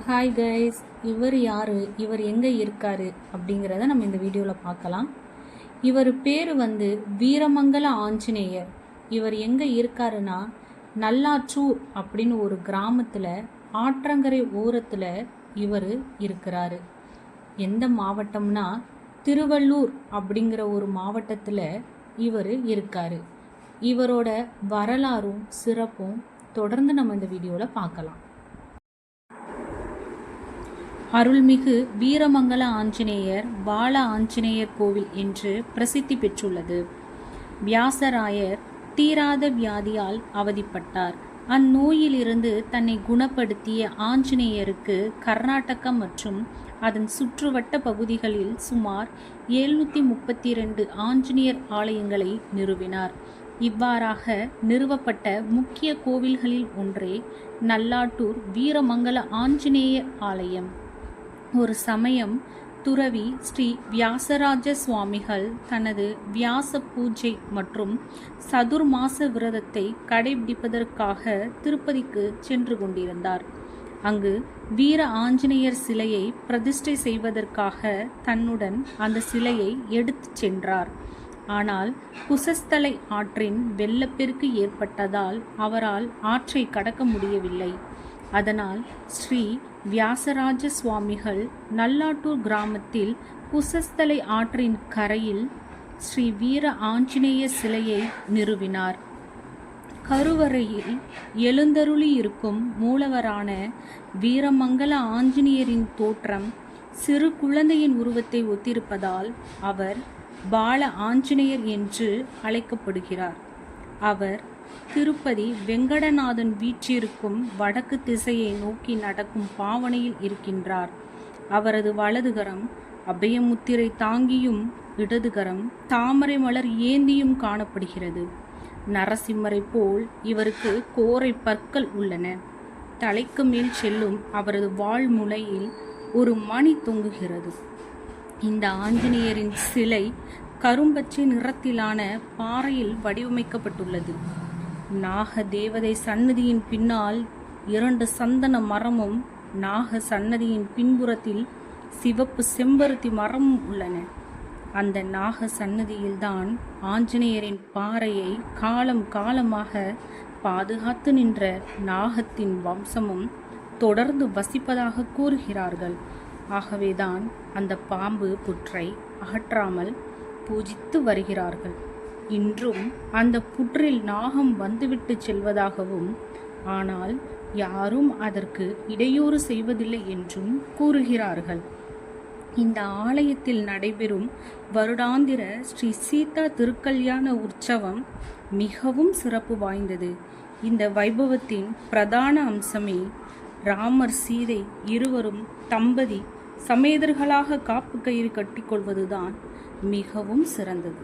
Hi guys, இவர் யார், இவர் எங்கே இருக்கார் அப்படிங்கிறத நம்ம இந்த வீடியோவில் பார்க்கலாம். இவர் பேர் வீரமங்கல ஆஞ்சநேயர். இவர் எங்கே இருக்காருன்னா நல்லாற்றூர் அப்படின்னு ஒரு கிராமத்தில் ஆற்றங்கரை ஓரத்தில் இவர் இருக்கிறாரு. எந்த மாவட்டம்னா திருவள்ளூர் அப்படிங்கிற ஒரு மாவட்டத்தில் இவர் இருக்கார். இவரோட வரலாறும் சிறப்பும் தொடர்ந்து நம்ம இந்த வீடியோவில் பார்க்கலாம். அருள்மிகு வீரமங்கல ஆஞ்சநேயர் பால ஆஞ்சநேயர் கோவில் என்று பிரசித்தி பெற்றுள்ளது. வியாசராயர் தீராத வியாதியால் அவதிப்பட்டார். அந்நோயிலிருந்து தன்னை குணப்படுத்திய ஆஞ்சநேயருக்கு கர்நாடகம் மற்றும் அதன் சுற்றுவட்ட பகுதிகளில் சுமார் 732 ஆஞ்சநேயர் ஆலயங்களை நிறுவினார். இவ்வாறாக நிறுவப்பட்ட முக்கிய கோவில்களில் ஒன்றே நல்லாட்டூர் வீரமங்கல ஆஞ்சநேயர் ஆலயம். ஒரு சமயம் துறவி ஸ்ரீ வியாசராஜ சுவாமிகள் தனது வியாச பூஜை மற்றும் சதுர்மாச விரதத்தை கடைபிடிப்பதற்காக திருப்பதிக்கு சென்று கொண்டிருந்தார். அங்கு வீர ஆஞ்சநேயர் சிலையை பிரதிஷ்டை செய்வதற்காக தன்னுடன் அந்த சிலையை எடுத்துச் சென்றார். ஆனால் குசஸ்தலை ஆற்றின் வெள்ளப்பெருக்கு ஏற்பட்டதால் அவரால் ஆற்றை கடக்க முடியவில்லை. அதனால் ஸ்ரீ வியாசராஜ சுவாமிகள் நல்லாட்டூர் கிராமத்தில் குசஸ்தலை ஆற்றின் கரையில் ஸ்ரீ வீர ஆஞ்சநேய சிலையை நிறுவினார். கருவறையில் எழுந்தருளி இருக்கும் மூலவரான வீரமங்கல ஆஞ்சநேயரின் தோற்றம் சிறு குழந்தையின் உருவத்தை ஒத்திருப்பதால் அவர் பால ஆஞ்சநேயர் என்று அழைக்கப்படுகிறார். அவர் திருப்பதி வெங்கடநாதன் வீற்றிருக்கும் வடக்கு திசையை நோக்கி நடக்கும் பாவனையில் இருக்கின்றார். அவரது வலதுகரம் அபயமுத்திரை தாங்கியும் இடதுகரம் தாமரை மலர் ஏந்தியும் காணப்படுகிறது. நரசிம்மரை போல் இவருக்கு கோரை பற்கள் உள்ளன. தலைக்கு மேல் செல்லும் அவரது வாழ்முனையில் ஒரு மணி தொங்குகிறது. இந்த ஆஞ்சநேயரின் சிலை கரும்பச்சை நிறத்திலான பாறையில் வடிவமைக்கப்பட்டுள்ளது. நாக தேவதை சன்னதியின் பின்னால் 2 சந்தன மரமும் நாக சன்னதியின் பின்புறத்தில் சிவப்பு செம்பருத்தி மரமும் உள்ளன. அந்த நாக சன்னதியில்தான் ஆஞ்சநேயரின் பாறையை காலம் காலமாக பாதுகாத்து நின்ற நாகத்தின் வம்சமும் தொடர்ந்து வசிப்பதாக கூறுகிறார்கள். ஆகவேதான் அந்த பாம்பு புற்றை அகற்றாமல் பூஜித்து வருகிறார்கள். இன்றும் அந்த புற்றில் நாகம் வந்துவிட்டு செல்வதாகவும் ஆனால் யாரும் அதற்கு இடையூறு செய்வதில்லை என்றும் கூறுகிறார்கள். இந்த ஆலயத்தில் நடைபெறும் வருடாந்திர ஸ்ரீ சீதா திருக்கல்யாண உற்சவம் மிகவும் சிறப்பு வாய்ந்தது. இந்த வைபவத்தின் பிரதான அம்சமே ராமர் சீதை இருவரும் தம்பதி சமேதர்களாக காப்பு கயிறு கட்டிக்கொள்வதுதான் மிகவும் சிறந்தது.